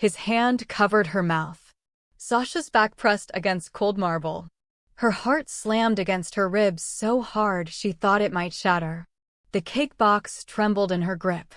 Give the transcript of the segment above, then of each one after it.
His hand covered her mouth. Sasha's back pressed against cold marble. Her heart slammed against her ribs so hard she thought it might shatter. The cake box trembled in her grip.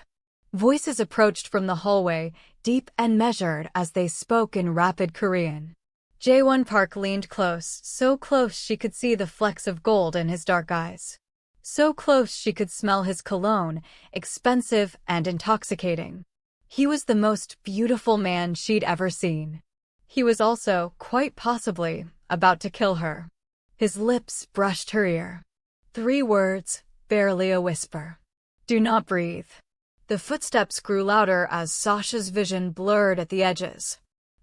Voices approached from the hallway, deep and measured as they spoke in rapid Korean. Jaewon Park leaned close, so close she could see the flecks of gold in his dark eyes. So close she could smell his cologne, expensive and intoxicating. He was the most beautiful man she'd ever seen. He was also, quite possibly, about to kill her. His lips brushed her ear. 3 words, barely a whisper. Do not breathe. The footsteps grew louder as Sasha's vision blurred at the edges.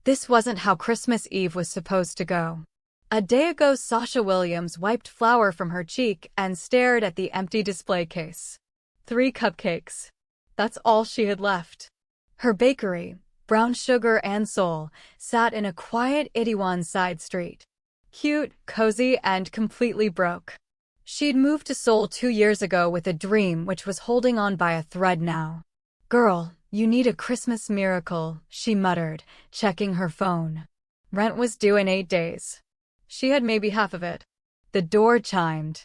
This wasn't how Christmas Eve was supposed to go. A day ago, Sasha Williams wiped flour from her cheek and stared at the empty display case. 3 cupcakes. That's all she had left. Her bakery, Brown Sugar and Soul, sat in a quiet Itaewon side street. Cute, cozy, and completely broke. She'd moved to Seoul 2 years ago with a dream which was holding on by a thread now. Girl, you need a Christmas miracle, she muttered, checking her phone. Rent was due in 8 days. She had maybe half of it. The door chimed.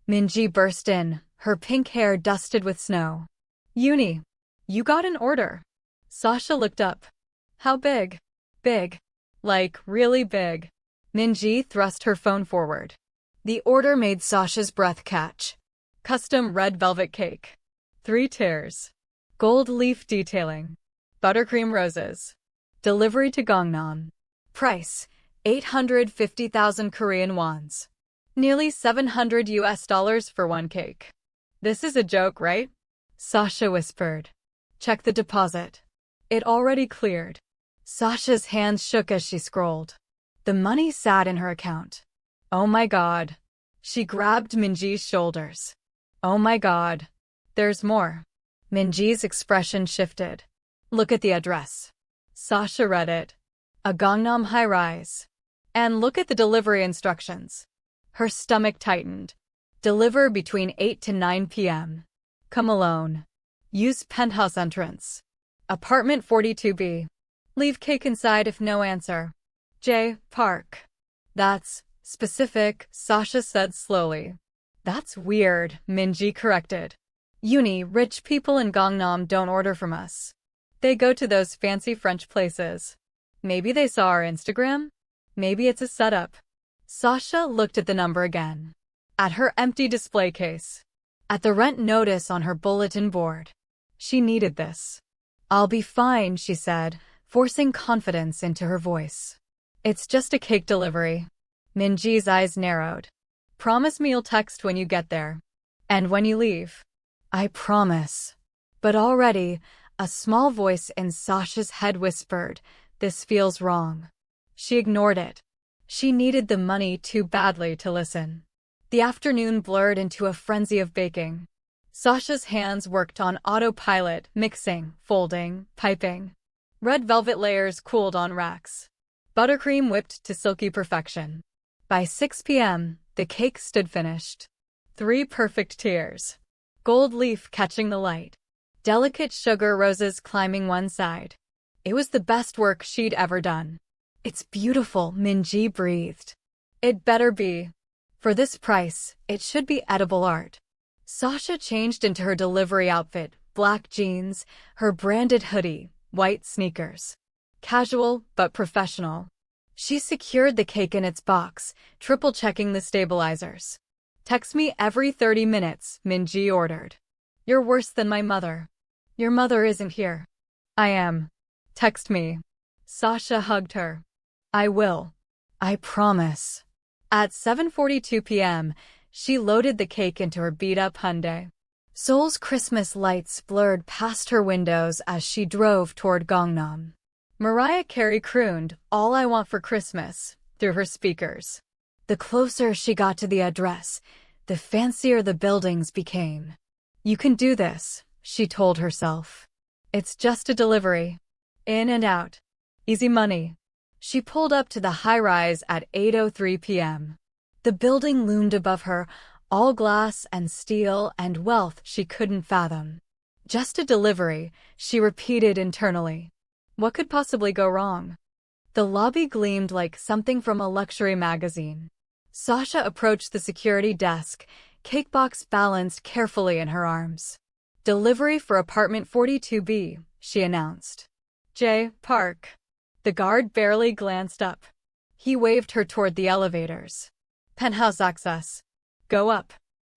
Minji burst in, her pink hair dusted with snow. Uni, you got an order. Sasha looked up. How big? Big. Like, really big. Minji thrust her phone forward. The order made Sasha's breath catch. Custom red velvet cake. 3 tiers. Gold leaf detailing. Buttercream roses. Delivery to Gangnam. Price, 850,000 Korean wons. Nearly $700 for 1 cake. This is a joke, right? Sasha whispered. Check the deposit. It already cleared. Sasha's hands shook as she scrolled. The money sat in her account. Oh my God. She grabbed Minji's shoulders. Oh my God. There's more. Minji's expression shifted. Look at the address. Sasha read it. A Gangnam high-rise. And look at the delivery instructions. Her stomach tightened. Deliver between 8 to 9 p.m. Come alone. Use penthouse entrance. Apartment 42B. Leave cake inside if no answer. J. Park. That's specific, Sasha said slowly. That's weird, Minji corrected. Uni, rich people in Gangnam don't order from us. They go to those fancy French places. Maybe they saw our Instagram? Maybe it's a setup. Sasha looked at the number again. At her empty display case. At the rent notice on her bulletin board. She needed this. I'll be fine, she said, forcing confidence into her voice. It's just a cake delivery. Minji's eyes narrowed. Promise me you'll text when you get there. And when you leave. I promise. But already, a small voice in Sasha's head whispered, this feels wrong. She ignored it. She needed the money too badly to listen. The afternoon blurred into a frenzy of baking. Sasha's hands worked on autopilot, mixing, folding, piping. Red velvet layers cooled on racks. Buttercream whipped to silky perfection. By 6 p.m., the cake stood finished. 3 perfect tiers. Gold leaf catching the light. Delicate sugar roses climbing one side. It was the best work she'd ever done. It's beautiful, Minji breathed. It better be. For this price, it should be edible art. Sasha changed into her delivery outfit, black jeans, her branded hoodie, white sneakers. Casual, but professional. She secured the cake in its box, triple-checking the stabilizers. Text me every 30 minutes, Minji ordered. You're worse than my mother. Your mother isn't here. I am. Text me. Sasha hugged her. I will. I promise. At 7:42 p.m., she loaded the cake into her beat-up Hyundai. Seoul's Christmas lights blurred past her windows as she drove toward Gangnam. Mariah Carey crooned, All I Want for Christmas, through her speakers. The closer she got to the address, the fancier the buildings became. You can do this, she told herself. It's just a delivery. In and out. Easy money. She pulled up to the high-rise at 8:03 p.m. The building loomed above her, all glass and steel and wealth she couldn't fathom. Just a delivery, she repeated internally. What could possibly go wrong? The lobby gleamed like something from a luxury magazine. Sasha approached the security desk, cake box balanced carefully in her arms. "Delivery for apartment 42B, she announced. "J. Park." The guard barely glanced up. He waved her toward the elevators. "Penthouse access. Go up."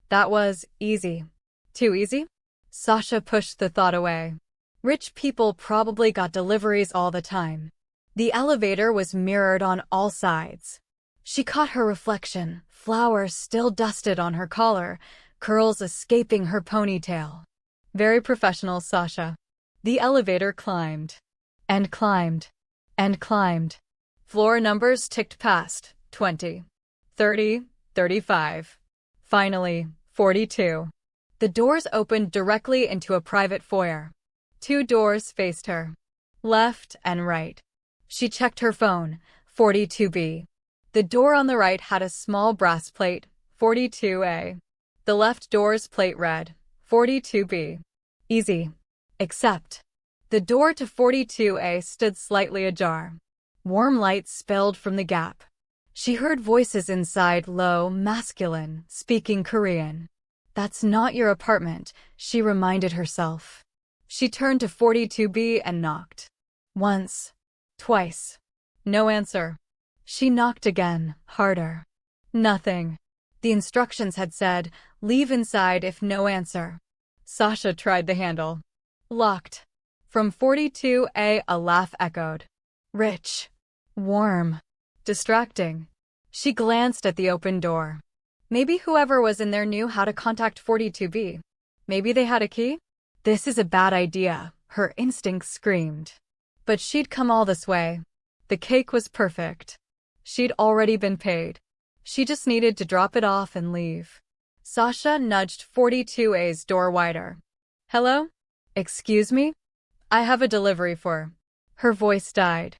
That was easy. Too easy? Sasha pushed the thought away. Rich people probably got deliveries all the time. The elevator was mirrored on all sides. She caught her reflection, flowers still dusted on her collar, curls escaping her ponytail. Very professional, Sasha. The elevator climbed. And climbed. And climbed. Floor numbers ticked past, 20, 30, 35. Finally, 42. The doors opened directly into a private foyer. 2 doors faced her. Left and right. She checked her phone, 42B. The door on the right had a small brass plate, 42A. The left door's plate read, 42B. Easy. Except, the door to 42A stood slightly ajar. Warm light spilled from the gap. She heard voices inside, low, masculine, speaking Korean. "That's not your apartment," she reminded herself. She turned to 42B and knocked. Once. Twice. No answer. She knocked again, harder. Nothing. The instructions had said, "Leave inside if no answer." Sasha tried the handle. Locked. From 42A, a laugh echoed. Rich. Warm. Distracting. She glanced at the open door. Maybe whoever was in there knew how to contact 42B. Maybe they had a key? This is a bad idea, her instincts screamed. But she'd come all this way. The cake was perfect. She'd already been paid. She just needed to drop it off and leave. Sasha nudged 42A's door wider. "Hello? Excuse me? I have a delivery for..." Her voice died.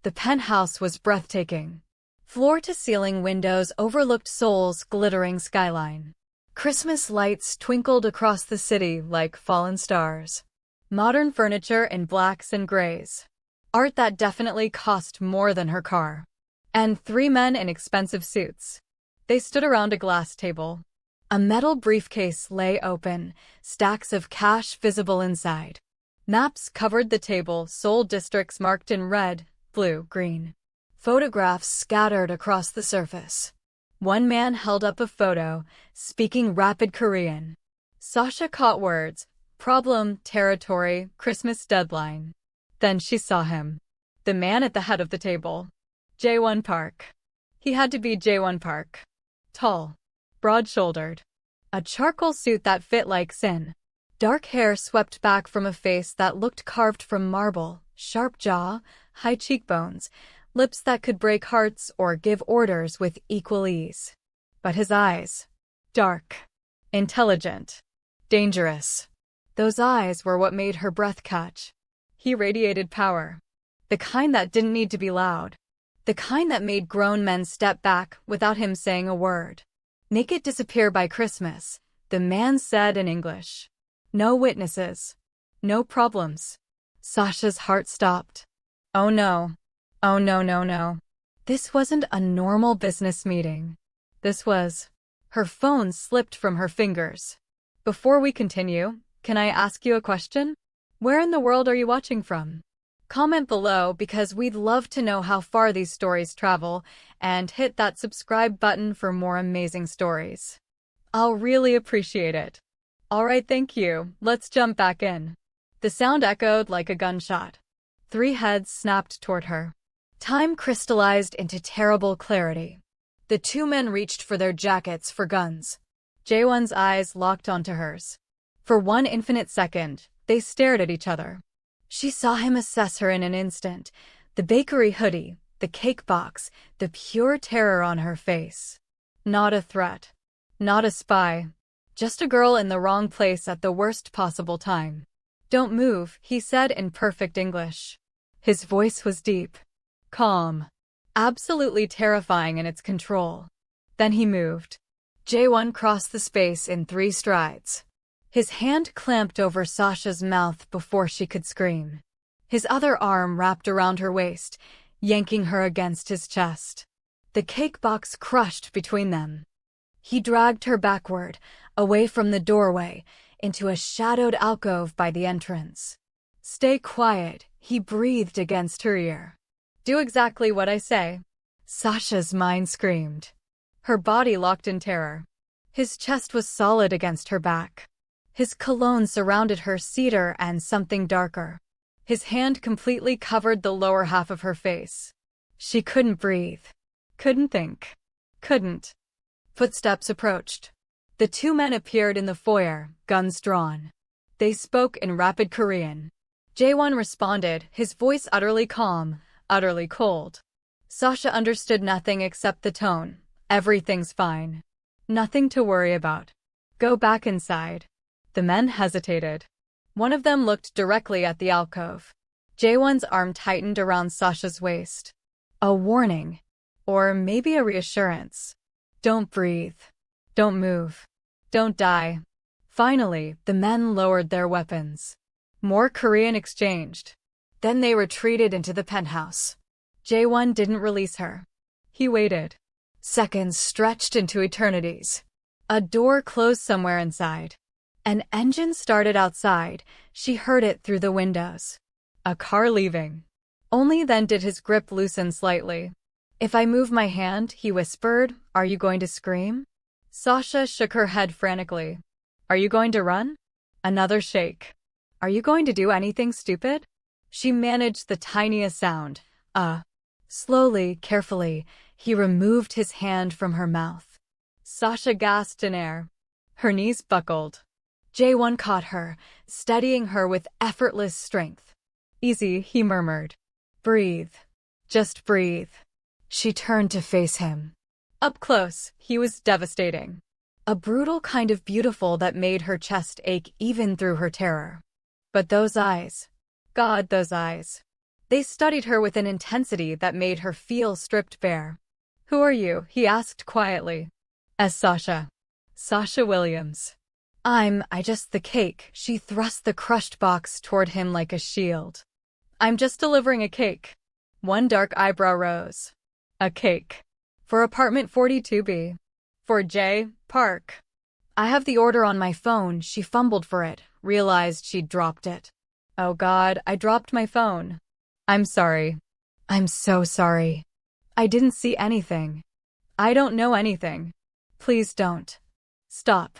The penthouse was breathtaking. Floor-to-ceiling windows overlooked Seoul's glittering skyline. Christmas lights twinkled across the city like fallen stars. Modern furniture in blacks and grays. Art that definitely cost more than her car. And 3 men in expensive suits. They stood around a glass table. A metal briefcase lay open, stacks of cash visible inside. Maps covered the table, Seoul districts marked in red, blue, green. Photographs scattered across the surface. One man held up a photo, speaking rapid Korean. Sasha caught words: problem, territory, Christmas deadline. Then she saw him. The man at the head of the table. Jaewon Park. He had to be Jaewon Park. Tall. Broad-shouldered. A charcoal suit that fit like sin. Dark hair swept back from a face that looked carved from marble, sharp jaw, high cheekbones, lips that could break hearts or give orders with equal ease. But his eyes. Dark. Intelligent. Dangerous. Those eyes were what made her breath catch. He radiated power. The kind that didn't need to be loud. The kind that made grown men step back without him saying a word. "Make it disappear by Christmas," the man said in English. No witnesses. No problems. Sasha's heart stopped. Oh no. Oh no, no, no. This wasn't a normal business meeting. This was... Her phone slipped from her fingers. Before we continue, can I ask you a question? Where in the world are you watching from? Comment below because we'd love to know how far these stories travel, and hit that subscribe button for more amazing stories. I'll really appreciate it. Alright, thank you. Let's jump back in. The sound echoed like a gunshot. 3 heads snapped toward her. Time crystallized into terrible clarity. The 2 men reached for their jackets for guns. Jaewon's eyes locked onto hers. For one infinite second, they stared at each other. She saw him assess her in an instant. The bakery hoodie, the cake box, the pure terror on her face. Not a threat. Not a spy. Just a girl in the wrong place at the worst possible time. "Don't move," he said in perfect English. His voice was deep. Calm. Absolutely terrifying in its control. Then he moved. Jaewon crossed the space in 3 strides. His hand clamped over Sasha's mouth before she could scream. His other arm wrapped around her waist, yanking her against his chest. The cake box crushed between them. He dragged her backward, away from the doorway, into a shadowed alcove by the entrance. "Stay quiet," he breathed against her ear. "Do exactly what I say." Sasha's mind screamed. Her body locked in terror. His chest was solid against her back. His cologne surrounded her, cedar and something darker. His hand completely covered the lower half of her face. She couldn't breathe. Couldn't think. Couldn't. Footsteps approached. The two men appeared in the foyer, guns drawn. They spoke in rapid Korean. Jaewon responded, his voice utterly calm, utterly cold. Sasha understood nothing except the tone. "Everything's fine. Nothing to worry about. Go back inside." The men hesitated. One of them looked directly at the alcove. Jaewon's arm tightened around Sasha's waist. A warning. Or maybe a reassurance. "Don't breathe. Don't move. Don't die." Finally, the men lowered their weapons. More Korean exchanged. Then they retreated into the penthouse. Jaewon didn't release her. He waited. Seconds stretched into eternities. A door closed somewhere inside. An engine started outside. She heard it through the windows. A car leaving. Only then did his grip loosen slightly. "If I move my hand," he whispered, "are you going to scream?" Sasha shook her head frantically. "Are you going to run?" Another shake. "Are you going to do anything stupid?" She managed the tiniest sound. Slowly, carefully, he removed his hand from her mouth. Sasha gasped in air. Her knees buckled. Jaewon caught her, steadying her with effortless strength. "Easy," he murmured. "Breathe. Just breathe." She turned to face him. Up close, he was devastating. A brutal kind of beautiful that made her chest ache even through her terror. But those eyes. God, those eyes. They studied her with an intensity that made her feel stripped bare. "Who are you?" he asked quietly. "As Sasha. Sasha Williams." I just the cake." She thrust the crushed box toward him like a shield. "I'm just delivering a cake." One dark eyebrow rose. "A cake. For apartment 42B. For J. Park." "I have the order on my phone." She fumbled for it, realized she'd dropped it. "Oh God, I dropped my phone. I'm sorry. I'm so sorry. I didn't see anything. I don't know anything. Please don't. Stop."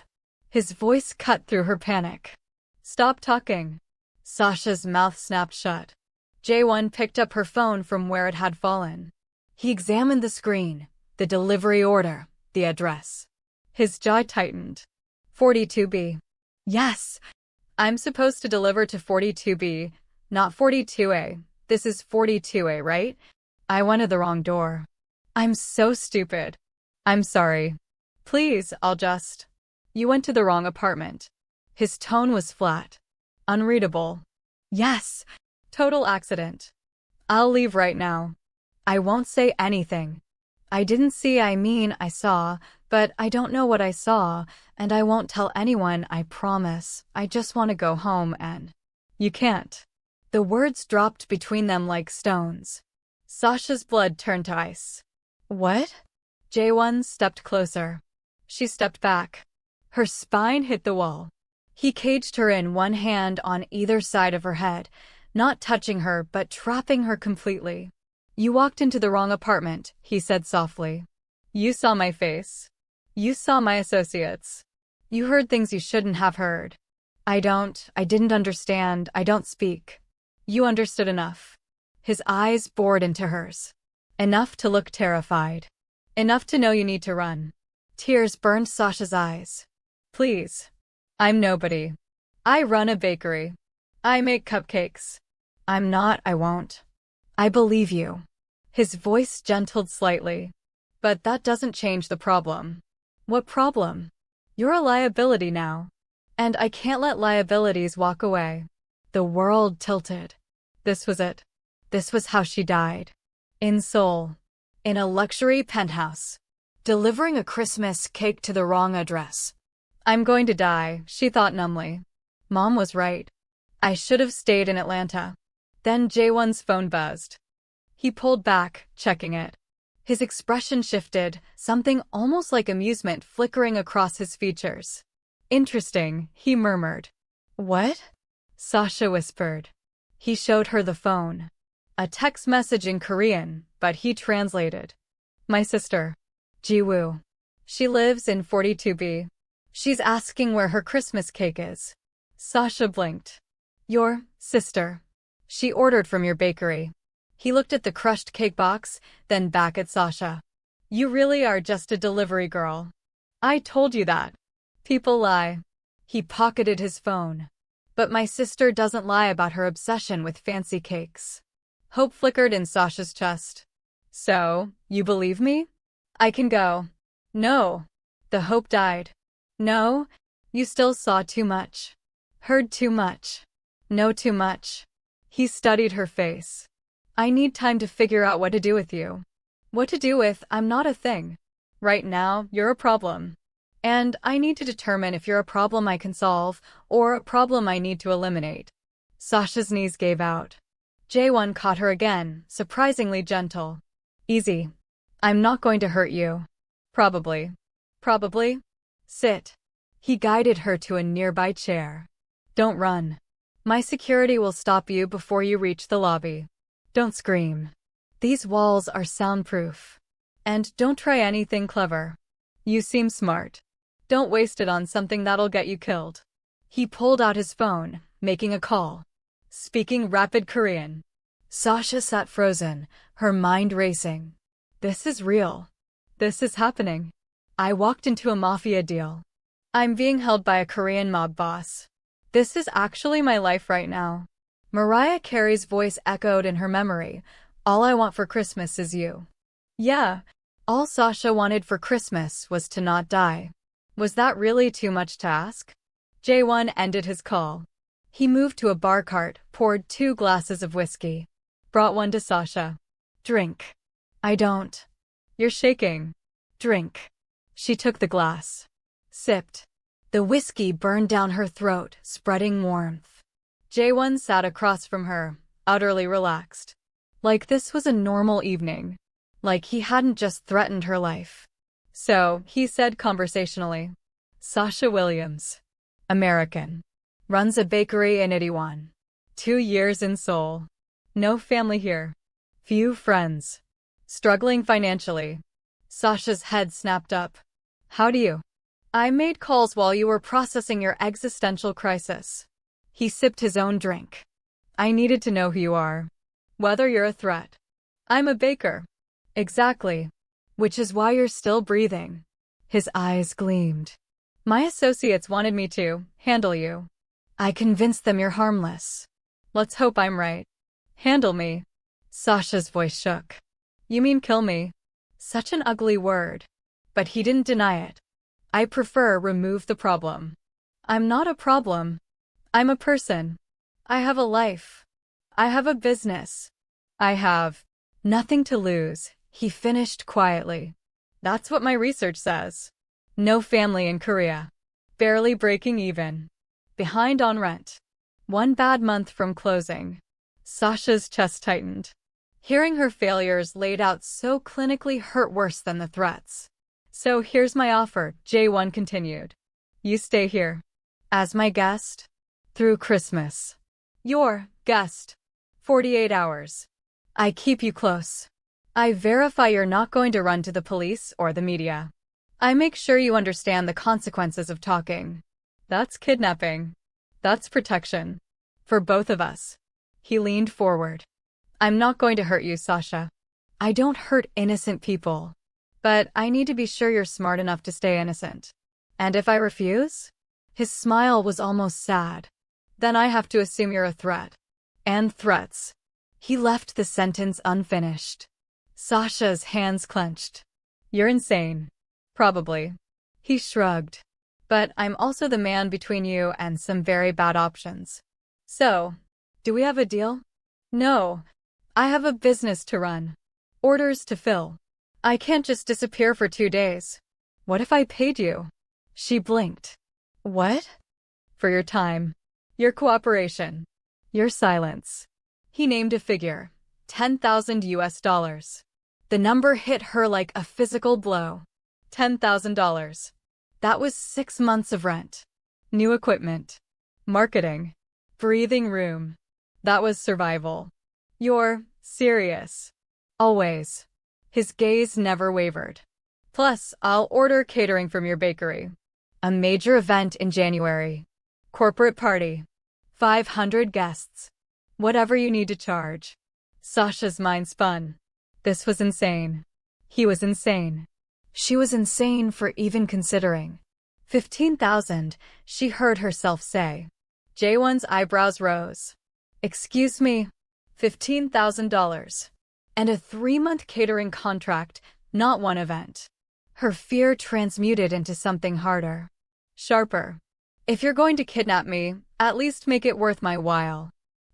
His voice cut through her panic. "Stop talking." Sasha's mouth snapped shut. Jaewon picked up her phone from where it had fallen. He examined the screen, the delivery order, the address. His jaw tightened. 42B. Yes. I'm supposed to deliver to 42B, not 42A. This is 42A, right? I went to the wrong door. I'm so stupid. I'm sorry. Please, I'll just... You went to the wrong apartment. His tone was flat. Unreadable. Yes. Total accident. I'll leave right now. I won't say anything. I didn't see, I saw, but I don't know what I saw, and I won't tell anyone, I promise. I just want to go home and... You can't. The words dropped between them like stones. Sasha's blood turned to ice. What? Jaewon stepped closer. She stepped back. Her spine hit the wall. He caged her in, one hand on either side of her head, not touching her but trapping her completely. You walked into the wrong apartment, he said softly. You saw my face. You saw my associates. You heard things you shouldn't have heard. I didn't understand, I don't speak. You understood enough. His eyes bored into hers. Enough to look terrified. Enough to know you need to run. Tears burned Sasha's eyes. Please. I'm nobody. I run a bakery. I make cupcakes. I'm not, I won't. I believe you. His voice gentled slightly. But that doesn't change the problem. What problem? You're a liability now. And I can't let liabilities walk away. The world tilted. This was it. This was how she died. In Seoul. In a luxury penthouse. Delivering a Christmas cake to the wrong address. I'm going to die, she thought numbly. Mom was right. I should have stayed in Atlanta. Then Jaewon's phone buzzed. He pulled back, checking it. His expression shifted, something almost like amusement flickering across his features. Interesting, he murmured. What? Sasha whispered. He showed her the phone. A text message in Korean, but he translated. My sister. Jiwoo. She lives in 42B. She's asking where her Christmas cake is. Sasha blinked. Your sister. She ordered from your bakery. He looked at the crushed cake box, then back at Sasha. You really are just a delivery girl. I told you that. People lie. He pocketed his phone. But my sister doesn't lie about her obsession with fancy cakes. Hope flickered in Sasha's chest. So, you believe me? I can go. No. The hope died. No, you still saw too much. Heard too much. Know too much. He studied her face. I need time to figure out what to do with you. What to do with, I'm not a thing. Right now, you're a problem. And I need to determine if you're a problem I can solve, or a problem I need to eliminate. Sasha's knees gave out. Jaewon caught her again, surprisingly gentle. Easy. I'm not going to hurt you. Probably. Probably. Sit. He guided her to a nearby chair. Don't run. My security will stop you before you reach the lobby. Don't scream. These walls are soundproof. And don't try anything clever. You seem smart. Don't waste it on something that'll get you killed. He pulled out his phone, making a call. Speaking rapid Korean. Sasha sat frozen, her mind racing. This is real. This is happening. I walked into a mafia deal. I'm being held by a Korean mob boss. This is actually my life right now. Mariah Carey's voice echoed in her memory. All I want for Christmas is you. Yeah, all Sasha wanted for Christmas was to not die. Was that really too much to ask? Jaewon ended his call. He moved to a bar cart, poured 2 glasses of whiskey. Brought one to Sasha. Drink. I don't. You're shaking. Drink. She took the glass. Sipped. The whiskey burned down her throat, spreading warmth. Jaewon sat across from her, utterly relaxed. Like this was a normal evening. Like he hadn't just threatened her life. So, he said conversationally. Sasha Williams. American. Runs a bakery in Itaewon. 2 years in Seoul. No family here. Few friends. Struggling financially. Sasha's head snapped up. How do you? I made calls while you were processing your existential crisis. He sipped his own drink. I needed to know who you are. Whether you're a threat. I'm a baker. Exactly. Which is why you're still breathing. His eyes gleamed. My associates wanted me to handle you. I convinced them you're harmless. Let's hope I'm right. Handle me. Sasha's voice shook. You mean kill me? Such an ugly word. But he didn't deny it. I prefer remove the problem. I'm not a problem. I'm a person. I have a life. I have a business. I have nothing to lose, he finished quietly. That's what my research says. No family in Korea. Barely breaking even. Behind on rent. 1 bad month from closing. Sasha's chest tightened. Hearing her failures laid out so clinically hurt worse than the threats. So here's my offer, Jaewon continued. You stay here. As my guest. Through Christmas. Your guest. 48 hours. I keep you close. I verify you're not going to run to the police or the media. I make sure you understand the consequences of talking. That's kidnapping. That's protection. For both of us. He leaned forward. I'm not going to hurt you, Sasha. I don't hurt innocent people. But I need to be sure you're smart enough to stay innocent. And if I refuse? His smile was almost sad. Then I have to assume you're a threat. And threats. He left the sentence unfinished. Sasha's hands clenched. You're insane. Probably. He shrugged. But I'm also the man between you and some very bad options. So, do we have a deal? No. I have a business to run. Orders to fill. I can't just disappear for 2 days. What if I paid you? She blinked. What? For your time. Your cooperation. Your silence. He named a figure, 10,000 US dollars. The number hit her like a physical blow. $10,000. That was 6 months of rent. New equipment. Marketing. Breathing room. That was survival. You're serious. Always. His gaze never wavered. Plus, I'll order catering from your bakery. A major event in January. Corporate party. 500 guests. Whatever you need to charge. Sasha's mind spun. This was insane. He was insane. She was insane for even considering. 15,000, she heard herself say. Jaewon's eyebrows rose. Excuse me? $15,000. And a 3-month catering contract, not one event. Her fear transmuted into something harder. Sharper. If you're going to kidnap me, at least make it worth my while.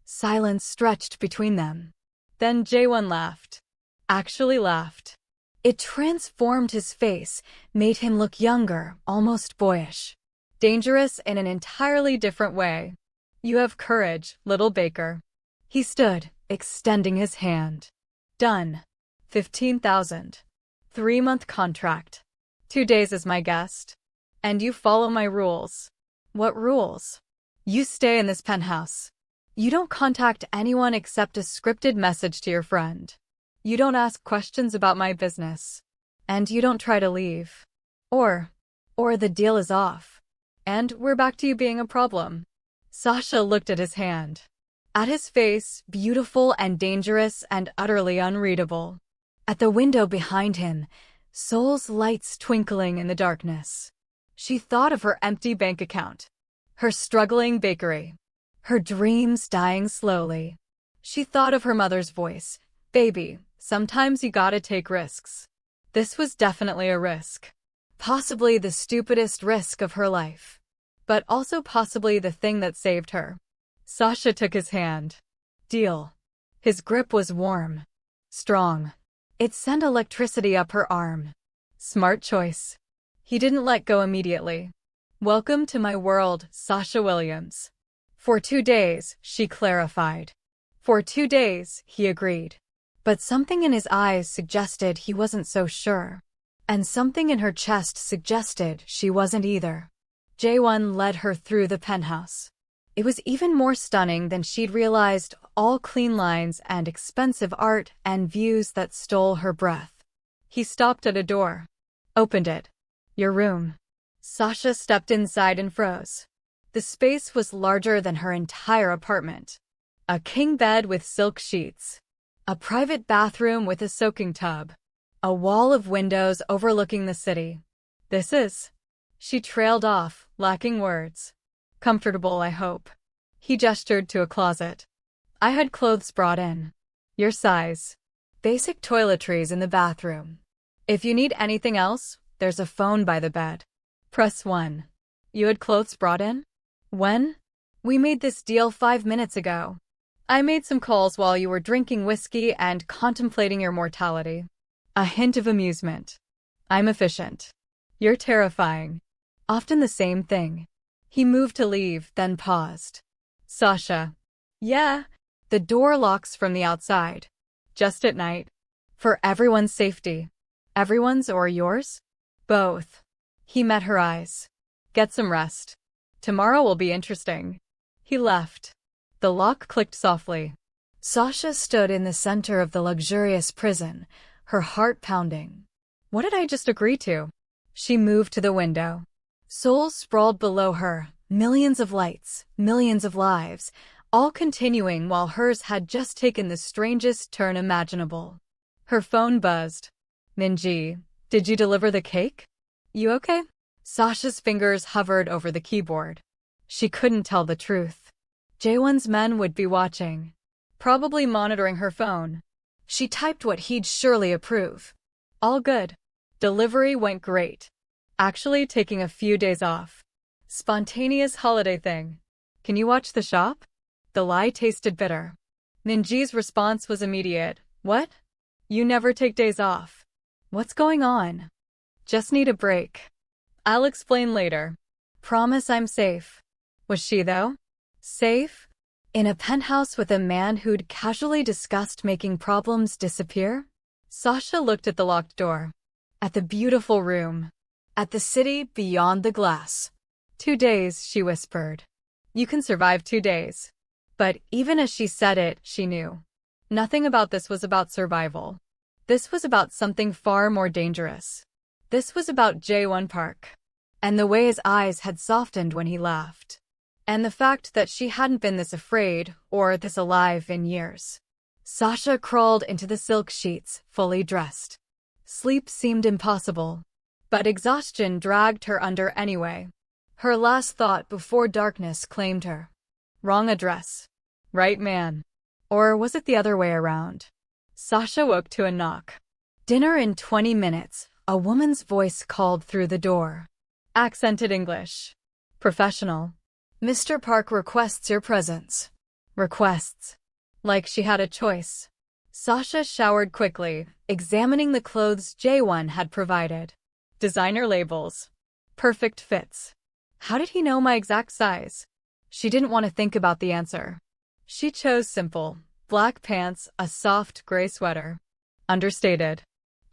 Silence stretched between them. Then Jaewon laughed. Actually laughed. It transformed his face, made him look younger, almost boyish. Dangerous in an entirely different way. You have courage, little baker. He stood, extending his hand. Done. 15,000. 3-month contract. 2 days as my guest. And you follow my rules. What rules? You stay in this penthouse. You don't contact anyone except a scripted message to your friend. You don't ask questions about my business. And you don't try to leave. Or the deal is off. And we're back to you being a problem. Sasha looked at his hand. At his face, beautiful and dangerous and utterly unreadable. At the window behind him, Seoul's lights twinkling in the darkness. She thought of her empty bank account. Her struggling bakery. Her dreams dying slowly. She thought of her mother's voice. Baby, sometimes you gotta take risks. This was definitely a risk. Possibly the stupidest risk of her life. But also possibly the thing that saved her. Sasha took his hand. Deal. His grip was warm. Strong. It sent electricity up her arm. Smart choice. He didn't let go immediately. Welcome to my world, Sasha Williams. For 2 days, she clarified. For 2 days, he agreed. But something in his eyes suggested he wasn't so sure. And something in her chest suggested she wasn't either. Jaewon led her through the penthouse. It was even more stunning than she'd realized, all clean lines and expensive art and views that stole her breath. He stopped at a door. Opened it. Your room. Sasha stepped inside and froze. The space was larger than her entire apartment. A king bed with silk sheets. A private bathroom with a soaking tub. A wall of windows overlooking the city. This is... She trailed off, lacking words. Comfortable, I hope. He gestured to a closet. I had clothes brought in. Your size. Basic toiletries in the bathroom. If you need anything else, there's a phone by the bed. Press 1. You had clothes brought in? When? We made this deal 5 minutes ago. I made some calls while you were drinking whiskey and contemplating your mortality. A hint of amusement. I'm efficient. You're terrifying. Often the same thing. He moved to leave, then paused. Sasha. Yeah. The door locks from the outside. Just at night. For everyone's safety. Everyone's or yours? Both. He met her eyes. Get some rest. Tomorrow will be interesting. He left. The lock clicked softly. Sasha stood in the center of the luxurious prison, her heart pounding. What did I just agree to? She moved to the window. Seoul sprawled below her, millions of lights, millions of lives, all continuing while hers had just taken the strangest turn imaginable. Her phone buzzed. Minji, did you deliver the cake? You okay? Sasha's fingers hovered over the keyboard. She couldn't tell the truth. Jaewon's men would be watching. Probably monitoring her phone. She typed what he'd surely approve. All good. Delivery went great. Actually taking a few days off. Spontaneous holiday thing. Can you watch the shop? The lie tasted bitter. Minji's response was immediate. What? You never take days off. What's going on? Just need a break. I'll explain later. Promise I'm safe. Was she though? Safe? In a penthouse with a man who'd casually discussed making problems disappear? Sasha looked at the locked door. At the beautiful room. At the city beyond the glass. 2 days, she whispered. You can survive 2 days. But even as she said it, she knew. Nothing about this was about survival. This was about something far more dangerous. This was about Jae-won Park. And the way his eyes had softened when he laughed. And the fact that she hadn't been this afraid or this alive in years. Sasha crawled into the silk sheets, fully dressed. Sleep seemed impossible. But exhaustion dragged her under anyway. Her last thought before darkness claimed her. Wrong address. Right man. Or was it the other way around? Sasha woke to a knock. Dinner in 20 minutes, a woman's voice called through the door. Accented English. Professional. Mr. Park requests your presence. Requests. Like she had a choice. Sasha showered quickly, examining the clothes Jae-won had provided. Designer labels. Perfect fits. How did he know my exact size? She didn't want to think about the answer. She chose simple. Black pants, a soft gray sweater. Understated.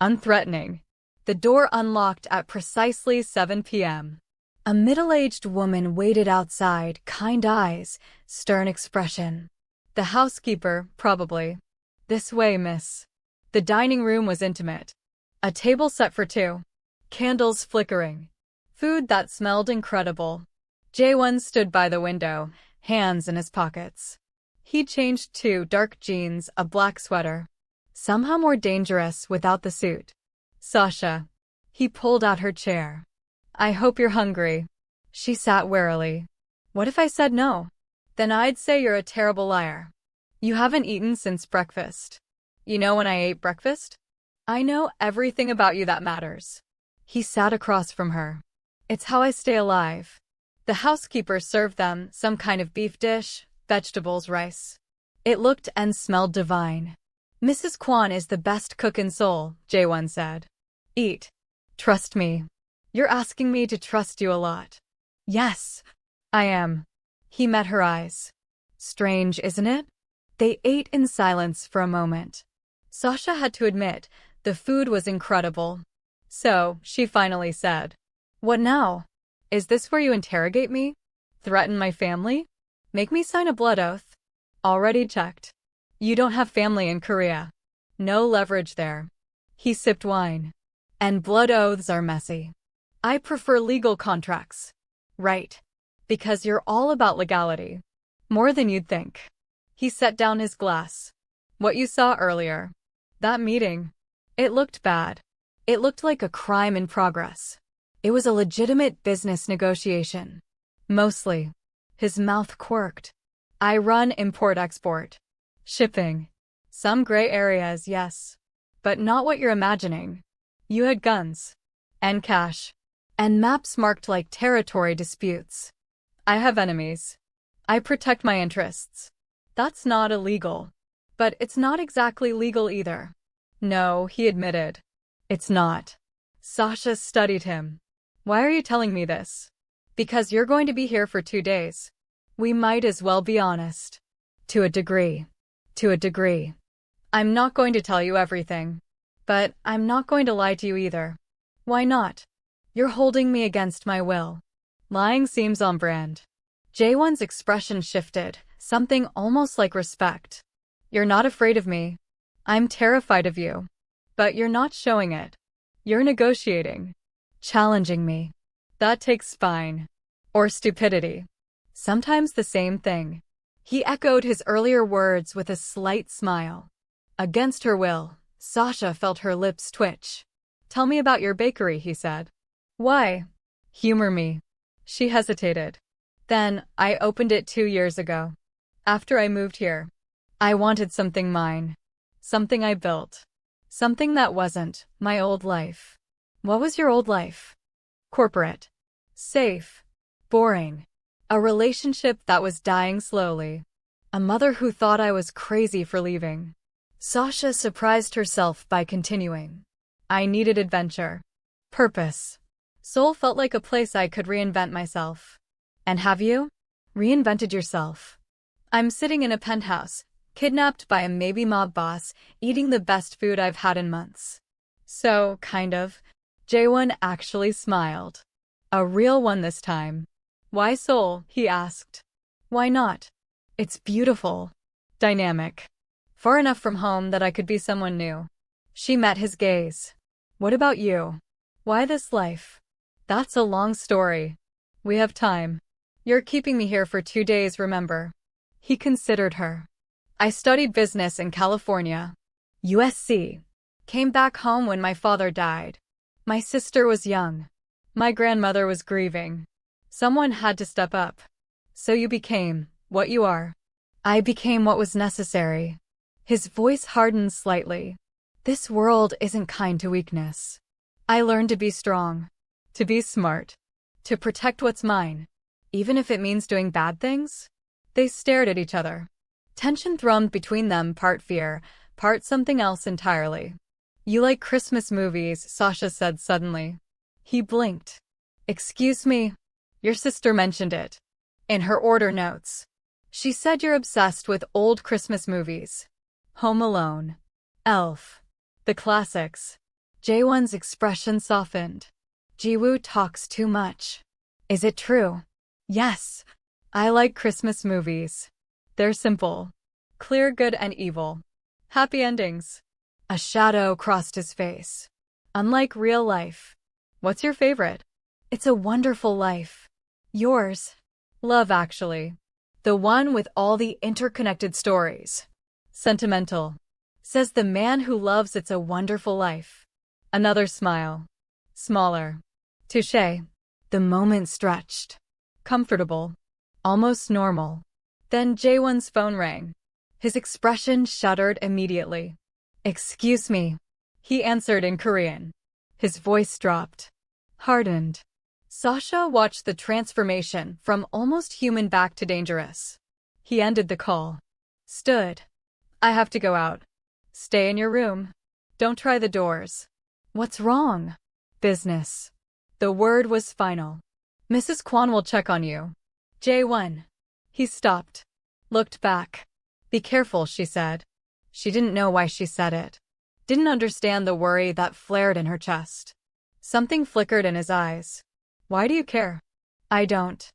Unthreatening. The door unlocked at precisely 7 p.m. A middle-aged woman waited outside, kind eyes, stern expression. The housekeeper, probably. This way, miss. The dining room was intimate. A table set for 2. Candles flickering. Food that smelled incredible. Jae-won stood by the window, hands in his pockets. He changed to dark jeans, a black sweater. Somehow more dangerous without the suit. Sasha. He pulled out her chair. I hope you're hungry. She sat warily. What if I said no? Then I'd say you're a terrible liar. You haven't eaten since breakfast. You know when I ate breakfast? I know everything about you that matters. He sat across from her. It's how I stay alive. The housekeeper served them some kind of beef dish, vegetables, rice. It looked and smelled divine. Mrs. Kwon is the best cook in Seoul, Jae-won said. Eat. Trust me. You're asking me to trust you a lot. Yes, I am. He met her eyes. Strange, isn't it? They ate in silence for a moment. Sasha had to admit, the food was incredible. So, she finally said. What now? Is this where you interrogate me? Threaten my family? Make me sign a blood oath? Already checked. You don't have family in Korea. No leverage there. He sipped wine. And blood oaths are messy. I prefer legal contracts. Right. Because you're all about legality. More than you'd think. He set down his glass. What you saw earlier. That meeting. It looked bad. It looked like a crime in progress. It was a legitimate business negotiation. Mostly. His mouth quirked. I run import-export. Shipping. Some gray areas, yes. But not what you're imagining. You had guns. And cash. And maps marked like territory disputes. I have enemies. I protect my interests. That's not illegal. But it's not exactly legal either. No, he admitted. It's not. Sasha studied him. Why are you telling me this? Because you're going to be here for 2 days. We might as well be honest. To a degree. To a degree. I'm not going to tell you everything. But I'm not going to lie to you either. Why not? You're holding me against my will. Lying seems on brand. Jae-won's expression shifted, something almost like respect. You're not afraid of me. I'm terrified of you. But you're not showing it. You're negotiating. Challenging me. That takes spine. Or stupidity. Sometimes the same thing. He echoed his earlier words with a slight smile. Against her will, Sasha felt her lips twitch. Tell me about your bakery, he said. Why? Humor me. She hesitated. Then, I opened it 2 years ago. After I moved here. I wanted something mine. Something I built. Something that wasn't my old life. What was your old life? Corporate. Safe. Boring. A relationship that was dying slowly. A mother who thought I was crazy for leaving. Sasha surprised herself by continuing. I needed adventure. Purpose. Seoul felt like a place I could reinvent myself. And have you? Reinvented yourself? I'm sitting in a penthouse, kidnapped by a maybe mob boss, eating the best food I've had in months. So, kind of. Jaewon actually smiled. A real one this time. Why Seoul? He asked. Why not? It's beautiful. Dynamic. Far enough from home that I could be someone new. She met his gaze. What about you? Why this life? That's a long story. We have time. You're keeping me here for 2 days, remember? He considered her. I studied business in California. USC. Came back home when my father died. My sister was young. My grandmother was grieving. Someone had to step up. So you became what you are. I became what was necessary. His voice hardened slightly. This world isn't kind to weakness. I learned to be strong. To be smart. To protect what's mine. Even if it means doing bad things? They stared at each other. Tension thrummed between them, part fear, part something else entirely. You like Christmas movies, Sasha said suddenly. He blinked. Excuse me? Your sister mentioned it. In her order notes. She said you're obsessed with old Christmas movies. Home Alone. Elf. The classics. Jaewon's expression softened. Jiwoo talks too much. Is it true? Yes. I like Christmas movies. They're simple. Clear good and evil. Happy endings. A shadow crossed his face. Unlike real life. What's your favorite? It's a Wonderful Life. Yours? Love Actually. The one with all the interconnected stories. Sentimental. Says the man who loves It's a Wonderful Life. Another smile. Smaller. Touché. The moment stretched. Comfortable. Almost normal. Then Jaewon's phone rang. His expression shuddered immediately. Excuse me. He answered in Korean. His voice dropped. Hardened. Sasha watched the transformation from almost human back to dangerous. He ended the call. Stood. I have to go out. Stay in your room. Don't try the doors. What's wrong? Business. The word was final. Mrs. Kwon will check on you. Jaewon. He stopped. Looked back. Be careful, she said. She didn't know why she said it. Didn't understand the worry that flared in her chest. Something flickered in his eyes. Why do you care? I don't.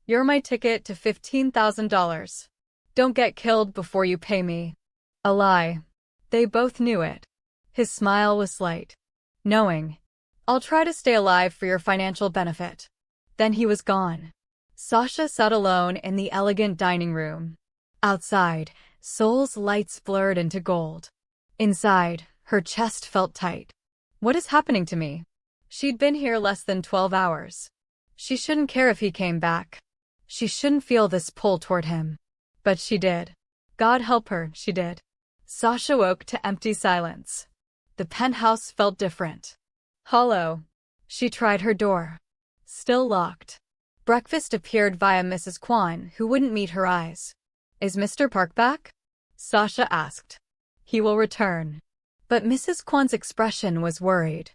You're my ticket to $15,000. Don't get killed before you pay me. A lie. They both knew it. His smile was slight. Knowing. I'll try to stay alive for your financial benefit. Then he was gone. Sasha sat alone in the elegant dining room. Outside, Seoul's lights blurred into gold. Inside, her chest felt tight. What is happening to me? She'd been here less than 12 hours. She shouldn't care if he came back. She shouldn't feel this pull toward him. But she did. God help her, she did. Sasha woke to empty silence. The penthouse felt different. Hollow. She tried her door. Still locked. Breakfast appeared via Mrs. Kwon, who wouldn't meet her eyes. Is Mr. Park back? Sasha asked. He will return. But Mrs. Kwon's expression was worried.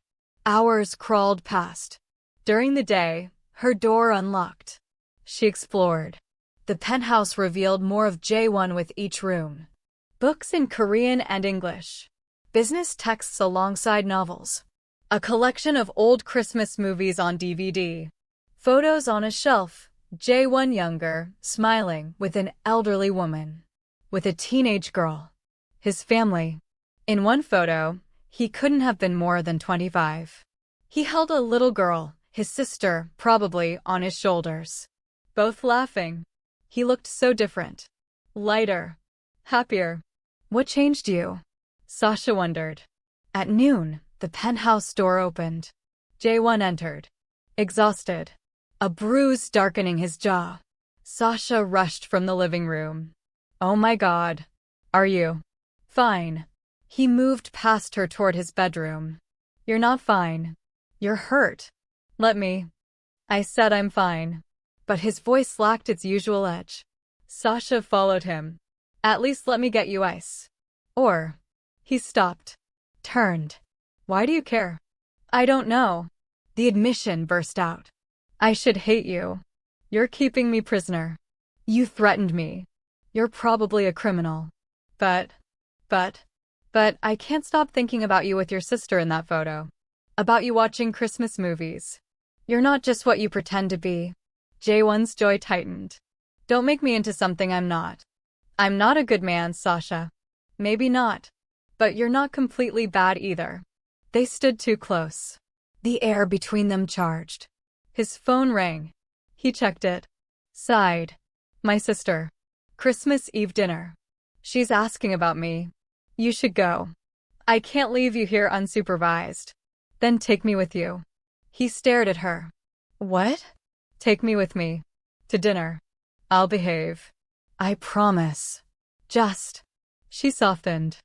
Hours crawled past. During the day, her door unlocked. She explored. The penthouse revealed more of Jaewon with each room. Books in Korean and English. Business texts alongside novels. A collection of old Christmas movies on DVD. Photos on a shelf. Jaewon younger, smiling, with an elderly woman. With a teenage girl. His family. In one photo, he couldn't have been more than 25. He held a little girl, his sister, probably, on his shoulders. Both laughing. He looked so different. Lighter. Happier. What changed you? Sasha wondered. At noon, the penthouse door opened. Jaewon entered. Exhausted. A bruise darkening his jaw. Sasha rushed from the living room. Oh my God. Are you fine? He moved past her toward his bedroom. You're not fine. You're hurt. Let me. I said I'm fine. But his voice lacked its usual edge. Sasha followed him. At least let me get you ice. Or. He stopped. Turned. Why do you care? I don't know. The admission burst out. I should hate you. You're keeping me prisoner. You threatened me. You're probably a criminal. But, but, but I can't stop thinking about you with your sister in that photo. About you watching Christmas movies. You're not just what you pretend to be. Jaewon's joy tightened. Don't make me into something I'm not. I'm not a good man, Sasha. Maybe not. But you're not completely bad either. They stood too close. The air between them charged. His phone rang. He checked it. Sighed. My sister. Christmas Eve dinner. She's asking about me. You should go. I can't leave you here unsupervised. Then take me with you. He stared at her. What? Take me with me. To dinner. I'll behave. I promise. Just. She softened.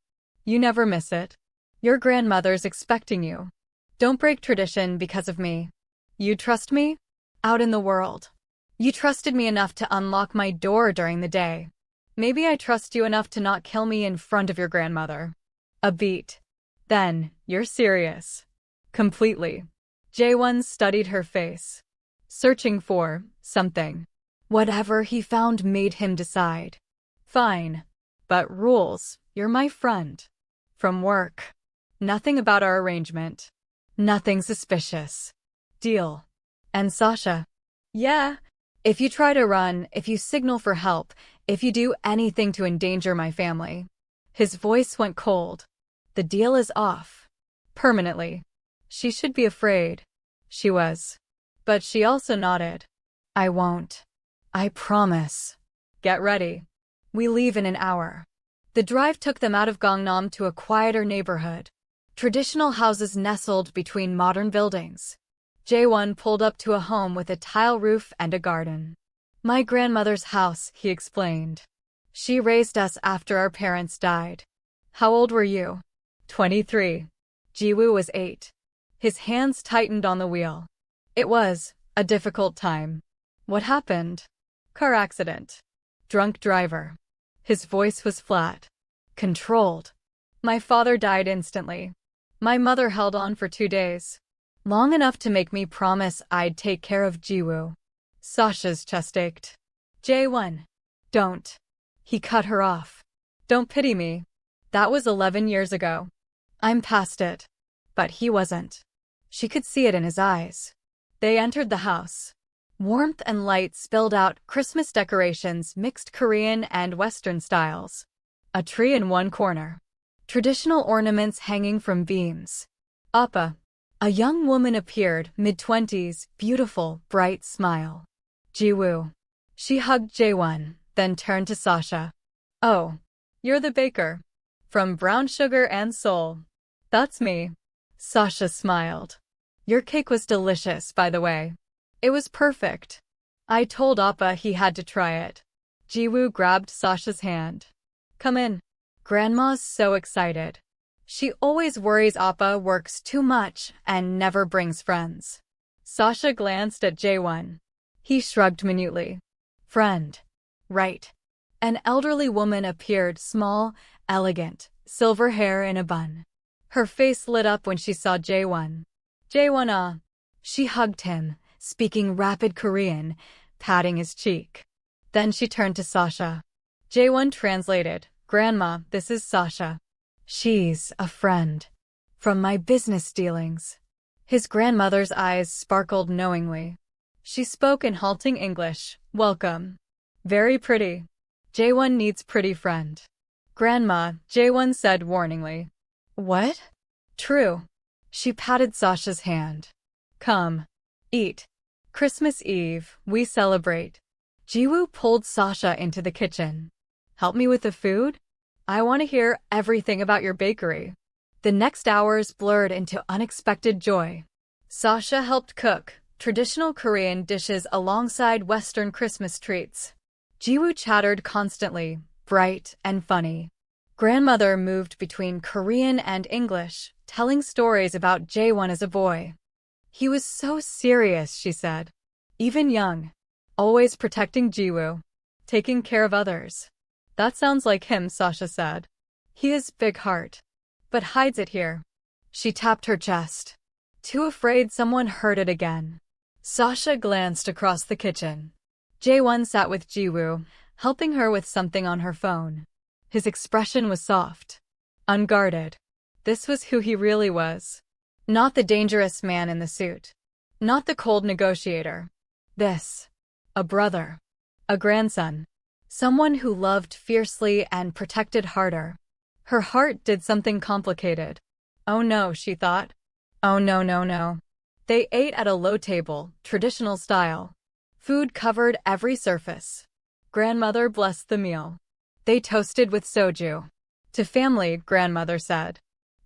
You never miss it. Your grandmother's expecting you. Don't break tradition because of me. You trust me? Out in the world. You trusted me enough to unlock my door during the day. Maybe I trust you enough to not kill me in front of your grandmother. A beat. Then, you're serious. Completely. Jaewon studied her face. Searching for something. Whatever he found made him decide. Fine. But rules, you're my friend. From work. Nothing about our arrangement. Nothing suspicious. Deal. And Sasha. Yeah. If you try to run, if you signal for help, if you do anything to endanger my family. His voice went cold. The deal is off. Permanently. She should be afraid. She was. But she also nodded. I won't. I promise. Get ready. We leave in an hour. The drive took them out of Gangnam to a quieter neighborhood. Traditional houses nestled between modern buildings. Jaewon pulled up to a home with a tile roof and a garden. My grandmother's house, he explained. She raised us after our parents died. How old were you? 23. Jiwoo was 8. His hands tightened on the wheel. It was a difficult time. What happened? Car accident. Drunk driver. His voice was flat. Controlled. My father died instantly. My mother held on for 2 days. Long enough to make me promise I'd take care of Jiwoo. Sasha's chest ached. Jaewon. Don't. He cut her off. Don't pity me. That was 11 years ago. I'm past it. But he wasn't. She could see it in his eyes. They entered the house. Warmth and light spilled out, Christmas decorations mixed Korean and Western styles. A tree in one corner. Traditional ornaments hanging from beams. Appa. A young woman appeared, mid-20s, beautiful, bright smile. Jiwoo. She hugged Jaewon, then turned to Sasha. Oh. You're the baker. From Brown Sugar and Soul. That's me. Sasha smiled. Your cake was delicious, by the way. It was perfect. I told Appa he had to try it. Jiwoo grabbed Sasha's hand. Come in. Grandma's so excited. She always worries Appa works too much and never brings friends. Sasha glanced at Jaewon. He shrugged minutely. Friend. Right. An elderly woman appeared, small, elegant, silver hair in a bun. Her face lit up when she saw Jaewon. Jaewon. She hugged him, speaking rapid Korean, patting his cheek. Then she turned to Sasha. Jaewon translated. Grandma, this is Sasha. She's a friend. From my business dealings. His grandmother's eyes sparkled knowingly. She spoke in halting English. Welcome. Very pretty. Jaewon needs pretty friend. Grandma, Jaewon said warningly. What? True. She patted Sasha's hand. Come. Eat. Christmas Eve, we celebrate. Jiwoo pulled Sasha into the kitchen. Help me with the food? I want to hear everything about your bakery. The next hours blurred into unexpected joy. Sasha helped cook traditional Korean dishes alongside Western Christmas treats. Jiwoo chattered constantly, bright and funny. Grandmother moved between Korean and English, telling stories about Jaewon as a boy. He was so serious, she said. Even young. Always protecting Jiwoo. Taking care of others. That sounds like him, Sasha said. He is big heart. But hides it here. She tapped her chest. Too afraid someone heard it again. Sasha glanced across the kitchen. Jaewon sat with Jiwoo, helping her with something on her phone. His expression was soft, unguarded. This was who he really was. Not the dangerous man in the suit. Not the cold negotiator. This. A brother. A grandson. Someone who loved fiercely and protected harder. Her heart did something complicated. Oh no, she thought. Oh no, no, no. They ate at a low table, traditional style. Food covered every surface. Grandmother blessed the meal. They toasted with soju. To family, grandmother said.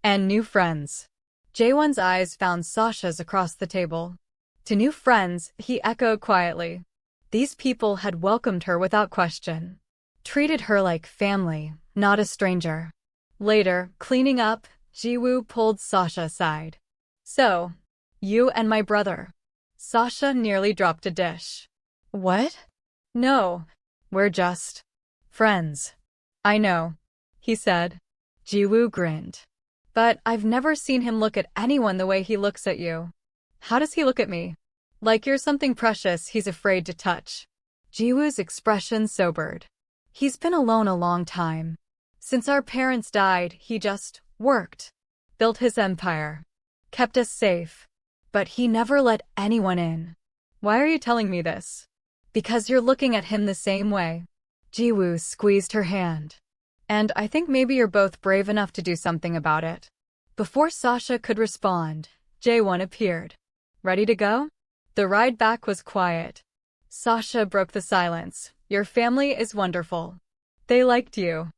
And new friends. Jaewon's eyes found Sasha's across the table. To new friends, he echoed quietly. These people had welcomed her without question. Treated her like family, not a stranger. Later, cleaning up, Jiwoo pulled Sasha aside. So, you and my brother. Sasha nearly dropped a dish. What? No, we're just friends. I know, he said. Jiwoo grinned. But I've never seen him look at anyone the way he looks at you. How does he look at me? Like you're something precious he's afraid to touch. Jiwoo's expression sobered. He's been alone a long time. Since our parents died, he just worked. Built his empire. Kept us safe. But he never let anyone in. Why are you telling me this? Because you're looking at him the same way. Jiwoo squeezed her hand. And I think maybe you're both brave enough to do something about it. Before Sasha could respond, Jaewon appeared. Ready to go? The ride back was quiet. Sasha broke the silence. Your family is wonderful. They liked you.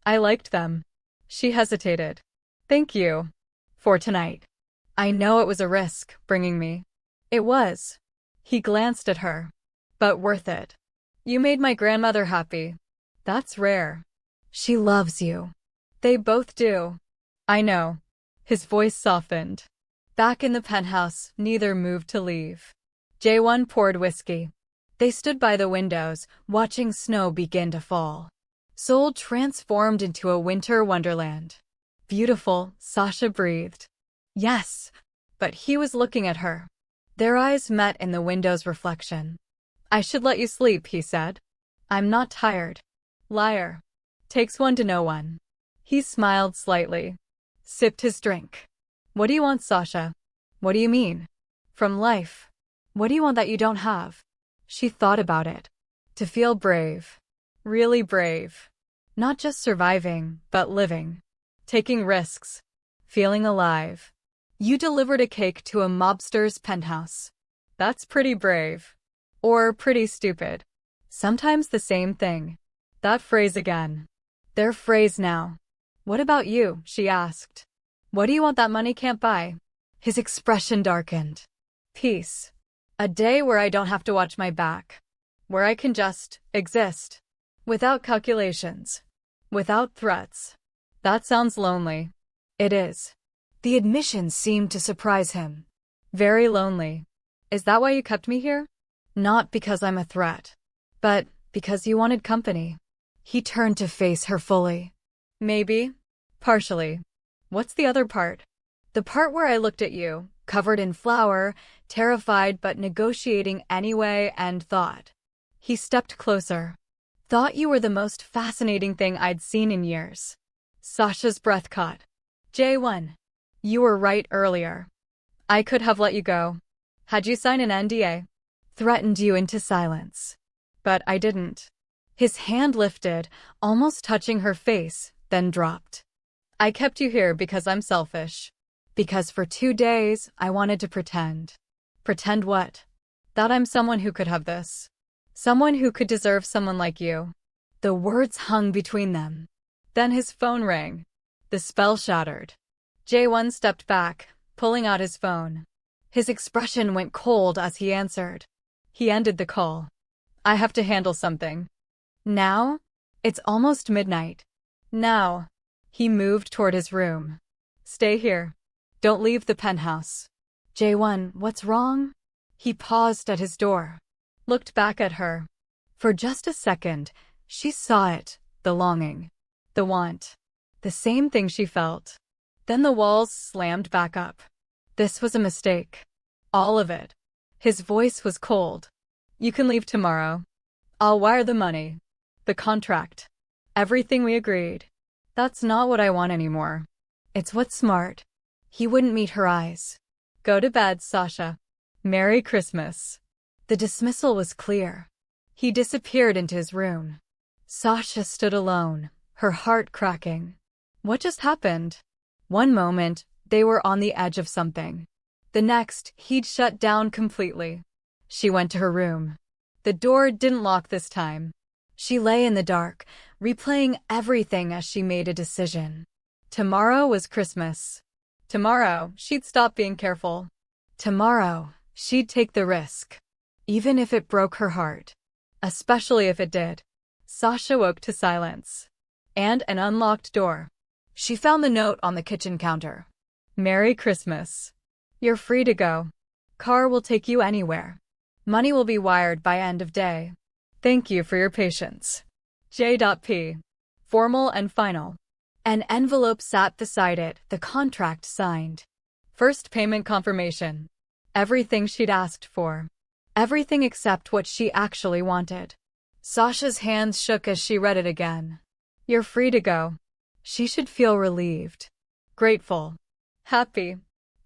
I liked them. She hesitated. Thank you. For tonight. I know it was a risk, bringing me. It was. He glanced at her. But worth it. You made my grandmother happy. That's rare. She loves you. They both do. I know. His voice softened. Back in the penthouse, neither moved to leave. Jaewon poured whiskey. They stood by the windows, watching snow begin to fall. Seoul transformed into a winter wonderland. Beautiful, Sasha breathed. Yes, but he was looking at her. Their eyes met in the window's reflection. I should let you sleep, he said. I'm not tired. Liar. Takes one to know one. He smiled slightly. Sipped his drink. What do you want, Sasha? What do you mean? From life. What do you want that you don't have? She thought about it. To feel brave. Really brave. Not just surviving, but living. Taking risks. Feeling alive. You delivered a cake to a mobster's penthouse. That's pretty brave. Or pretty stupid. Sometimes the same thing. That phrase again. Their phrase now. What about you? She asked. What do you want that money can't buy? His expression darkened. Peace. A day where I don't have to watch my back. Where I can just exist. Without calculations. Without threats. That sounds lonely. It is. The admission seemed to surprise him. Very lonely. Is that why you kept me here? Not because I'm a threat. But because you wanted company. He turned to face her fully. Maybe. Partially. What's the other part? The part where I looked at you, covered in flour, terrified but negotiating anyway, and thought. He stepped closer. Thought you were the most fascinating thing I'd seen in years. Sasha's breath caught. Jaewon. You were right earlier. I could have let you go. Had you signed an NDA? Threatened you into silence. But I didn't. His hand lifted, almost touching her face, then dropped. I kept you here because I'm selfish. Because for 2 days, I wanted to pretend. Pretend what? That I'm someone who could have this. Someone who could deserve someone like you. The words hung between them. Then his phone rang. The spell shattered. Jaewon stepped back, pulling out his phone. His expression went cold as he answered. He ended the call. I have to handle something. Now? It's almost midnight. Now. He moved toward his room. Stay here. Don't leave the penthouse. Jaewon, what's wrong? He paused at his door. Looked back at her. For just a second, she saw it, the longing. The want. The same thing she felt. Then the walls slammed back up. This was a mistake. All of it. His voice was cold. You can leave tomorrow. I'll wire the money. The contract. Everything we agreed. That's not what I want anymore. It's what's smart. He wouldn't meet her eyes. Go to bed, Sasha. Merry Christmas. The dismissal was clear. He disappeared into his room. Sasha stood alone, her heart cracking. What just happened? One moment, they were on the edge of something. The next, he'd shut down completely. She went to her room. The door didn't lock this time. She lay in the dark, replaying everything as she made a decision. Tomorrow was Christmas. Tomorrow, she'd stop being careful. Tomorrow, she'd take the risk. Even if it broke her heart. Especially if it did. Sasha woke to silence. And an unlocked door. She found the note on the kitchen counter. Merry Christmas. You're free to go. Car will take you anywhere. Money will be wired by end of day. Thank you for your patience. J.P. Formal and final. An envelope sat beside it, the contract signed. First payment confirmation. Everything she'd asked for. Everything except what she actually wanted. Sasha's hands shook as she read it again. You're free to go. She should feel relieved. Grateful. Happy.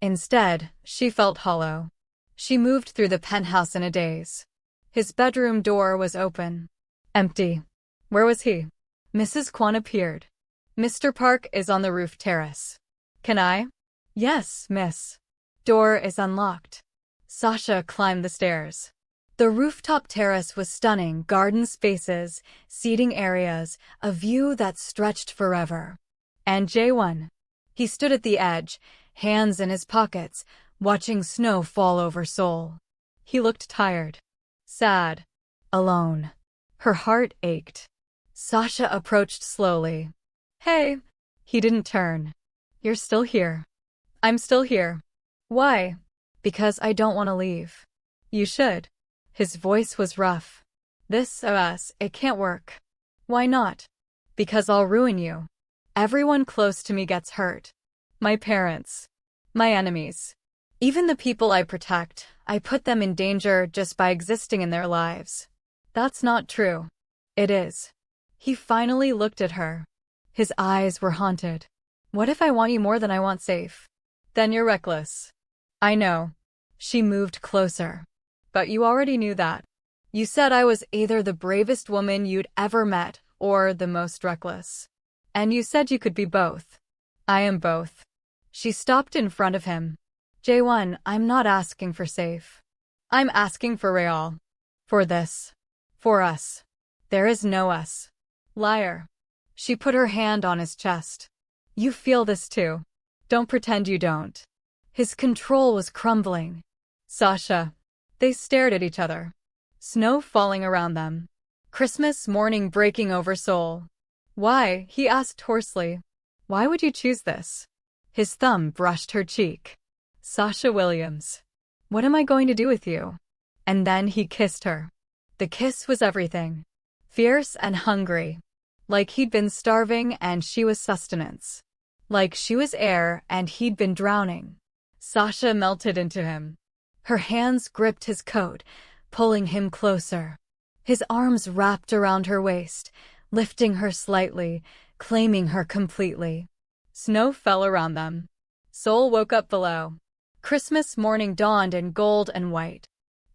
Instead, she felt hollow. She moved through the penthouse in a daze. His bedroom door was open. Empty. Where was he? Mrs. Kwan appeared. Mr. Park is on the roof terrace. Can I? Yes, miss. Door is unlocked. Sasha climbed the stairs. The rooftop terrace was stunning, garden spaces, seating areas, a view that stretched forever. And J1. He stood at the edge, hands in his pockets, watching snow fall over Seoul. He looked tired. Sad. Alone. Her heart ached. Sasha approached slowly. Hey. He didn't turn. You're still here. I'm still here. Why? Because I don't want to leave. You should. His voice was rough. It can't work. Why not? Because I'll ruin you. Everyone close to me gets hurt. My parents. My enemies. Even the people I protect, I put them in danger just by existing in their lives. That's not true. It is. He finally looked at her. His eyes were haunted. What if I want you more than I want safe? Then you're reckless. I know. She moved closer. But you already knew that. You said I was either the bravest woman you'd ever met or the most reckless. And you said you could be both. I am both. She stopped in front of him. J1, I'm not asking for safe. I'm asking for real. For this. For us. There is no us. Liar. She put her hand on his chest. You feel this too. Don't pretend you don't. His control was crumbling. Sasha. They stared at each other. Snow falling around them. Christmas morning breaking over Seoul. Why? He asked hoarsely. Why would you choose this? His thumb brushed her cheek. Sasha Williams. What am I going to do with you? And then he kissed her. The kiss was everything. Fierce and hungry. Like he'd been starving and she was sustenance. Like she was air and he'd been drowning. Sasha melted into him. Her hands gripped his coat, pulling him closer. His arms wrapped around her waist, lifting her slightly, claiming her completely. Snow fell around them. Seoul woke up below. Christmas morning dawned in gold and white.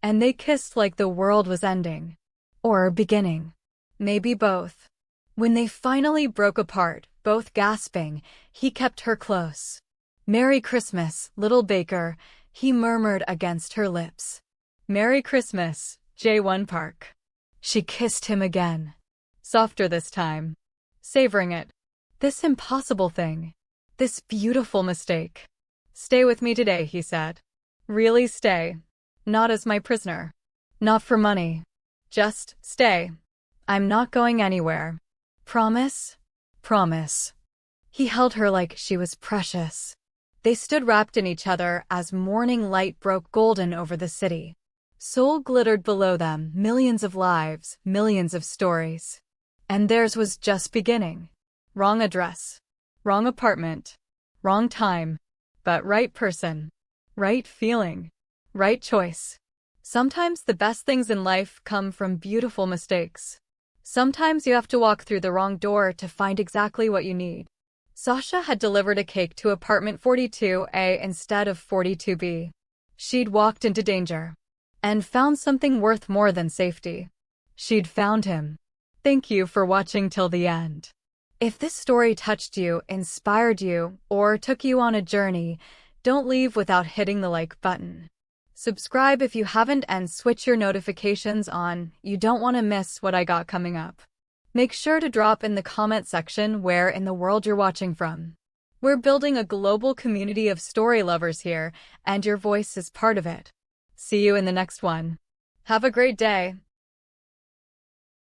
And they kissed like the world was ending. Or beginning. Maybe both. When they finally broke apart, both gasping, he kept her close. Merry Christmas, little baker, he murmured against her lips. Merry Christmas, J1 Park. She kissed him again. Softer this time. Savoring it. This impossible thing. This beautiful mistake. Stay with me today, he said. Really stay. Not as my prisoner. Not for money. Just stay. I'm not going anywhere. Promise? Promise. He held her like she was precious. They stood wrapped in each other as morning light broke golden over the city. Seoul glittered below them, millions of lives, millions of stories. And theirs was just beginning. Wrong address. Wrong apartment. Wrong time. But right person. Right feeling. Right choice. Sometimes the best things in life come from beautiful mistakes. Sometimes you have to walk through the wrong door to find exactly what you need. Sasha had delivered a cake to apartment 42A instead of 42B. She'd walked into danger and found something worth more than safety. She'd found him. Thank you for watching till the end. If this story touched you, inspired you, or took you on a journey, don't leave without hitting the like button. Subscribe if you haven't and switch your notifications on. You don't want to miss what I got coming up. Make sure to drop in the comment section where in the world you're watching from. We're building a global community of story lovers here, and your voice is part of it. See you in the next one. Have a great day.